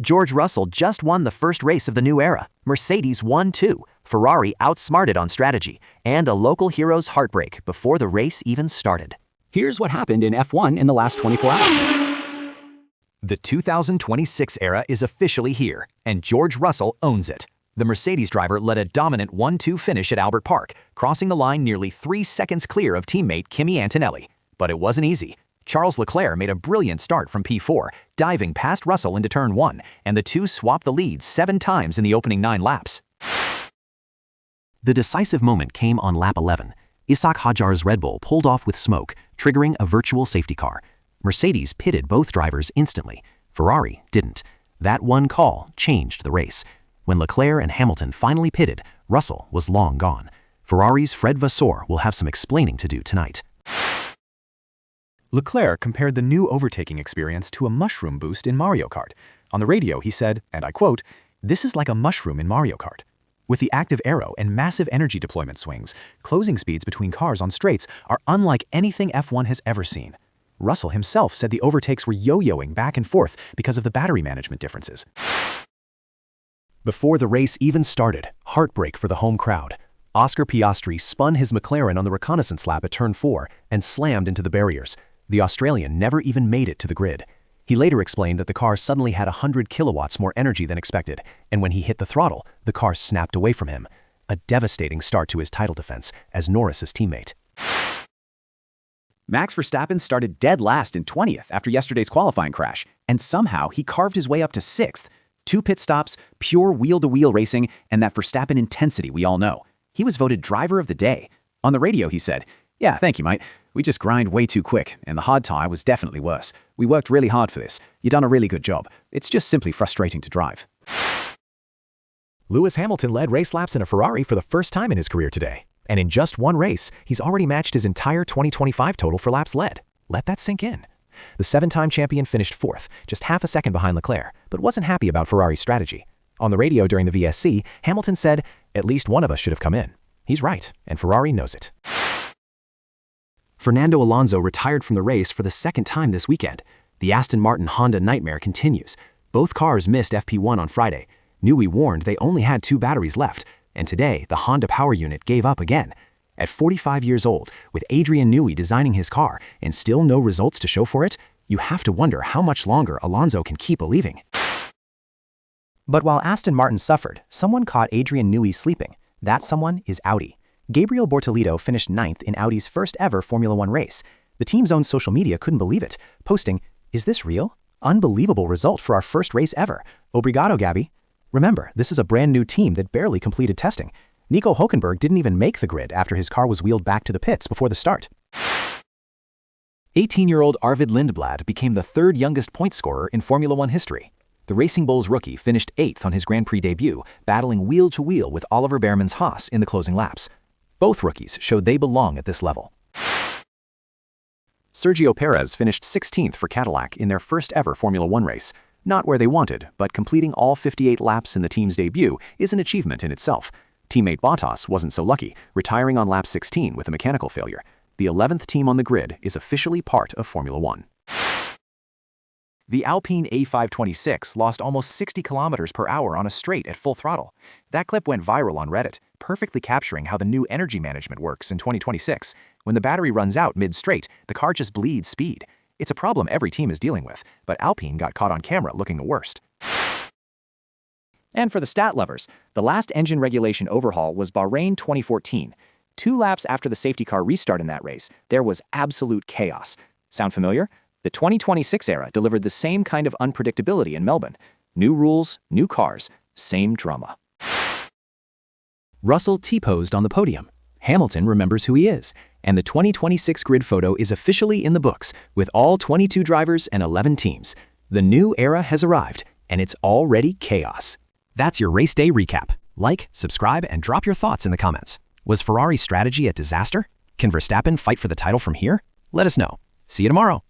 George Russell just won the first race of the new era. Mercedes won too. Ferrari outsmarted on strategy. And a local hero's heartbreak before the race even started. Here's what happened in F1 in the last 24 hours. The 2026 era is officially here, and George Russell owns it. The Mercedes driver led a dominant 1-2 finish at Albert Park, crossing the line nearly 3 seconds clear of teammate Kimi Antonelli. But it wasn't easy. Charles Leclerc made a brilliant start from P4, diving past Russell into Turn 1, and the two swapped the lead 7 times in the opening 9 laps. The decisive moment came on lap 11. Ishaq Hajar's Red Bull pulled off with smoke, triggering a virtual safety car. Mercedes pitted both drivers instantly. Ferrari didn't. That one call changed the race. When Leclerc and Hamilton finally pitted, Russell was long gone. Ferrari's Fred Vasseur will have some explaining to do tonight. Leclerc compared the new overtaking experience to a mushroom boost in Mario Kart. On the radio, he said, and I quote, "This is like a mushroom in Mario Kart." With the active aero and massive energy deployment swings, closing speeds between cars on straights are unlike anything F1 has ever seen. Russell himself said the overtakes were yo-yoing back and forth because of the battery management differences. Before the race even started, heartbreak for the home crowd. Oscar Piastri spun his McLaren on the reconnaissance lap at Turn 4 and slammed into the barriers. The Australian never even made it to the grid. He later explained that the car suddenly had 100 kilowatts more energy than expected, and when he hit the throttle, the car snapped away from him. A devastating start to his title defense as Norris's teammate. Max Verstappen started dead last in 20th after yesterday's qualifying crash, and somehow he carved his way up to 6th. 2 pit stops, pure wheel-to-wheel racing, and that Verstappen intensity we all know. He was voted driver of the day. On the radio, he said, "Yeah, thank you, mate. We just grind way too quick, and the hard tire was definitely worse. We worked really hard for this. You done a really good job. It's just simply frustrating to drive." Lewis Hamilton led race laps in a Ferrari for the first time in his career today. And in just one race, he's already matched his entire 2025 total for laps led. Let that sink in. The 7-time champion finished 4th, just half a second behind Leclerc, but wasn't happy about Ferrari's strategy. On the radio during the VSC, Hamilton said, "At least one of us should have come in." He's right, and Ferrari knows it. Fernando Alonso retired from the race for the second time this weekend. The Aston Martin Honda nightmare continues. Both cars missed FP1 on Friday. Newey warned they only had 2 batteries left, and today the Honda power unit gave up again. At 45 years old, with Adrian Newey designing his car and still no results to show for it, you have to wonder how much longer Alonso can keep believing. But while Aston Martin suffered, someone caught Adrian Newey sleeping. That someone is Audi. Gabriel Bortolito finished 9th in Audi's first ever Formula One race. The team's own social media couldn't believe it, posting, "Is this real? Unbelievable result for our first race ever. Obrigado, Gabi." Remember, this is a brand new team that barely completed testing. Nico Hülkenberg didn't even make the grid after his car was wheeled back to the pits before the start. 18-year-old Arvid Lindblad became the 3rd youngest point scorer in Formula One history. The Racing Bulls rookie finished 8th on his Grand Prix debut, battling wheel-to-wheel with Oliver Behrman's Haas in the closing laps. Both rookies showed they belong at this level. Sergio Perez finished 16th for Cadillac in their first ever Formula One race. Not where they wanted, but completing all 58 laps in the team's debut is an achievement in itself. Teammate Bottas wasn't so lucky, retiring on lap 16 with a mechanical failure. The 11th team on the grid is officially part of Formula One. The Alpine A526 lost almost 60 kilometers per hour on a straight at full throttle. That clip went viral on Reddit, perfectly capturing how the new energy management works in 2026. When the battery runs out mid-straight, the car just bleeds speed. It's a problem every team is dealing with, but Alpine got caught on camera looking the worst. And for the stat lovers, the last engine regulation overhaul was Bahrain 2014. 2 laps after the safety car restart in that race, there was absolute chaos. Sound familiar? The 2026 era delivered the same kind of unpredictability in Melbourne. New rules, new cars, same drama. Russell T-posed on the podium. Hamilton remembers who he is, and the 2026 grid photo is officially in the books with all 22 drivers and 11 teams. The new era has arrived, and it's already chaos. That's your race day recap. Like, subscribe, and drop your thoughts in the comments. Was Ferrari's strategy a disaster? Can Verstappen fight for the title from here? Let us know. See you tomorrow.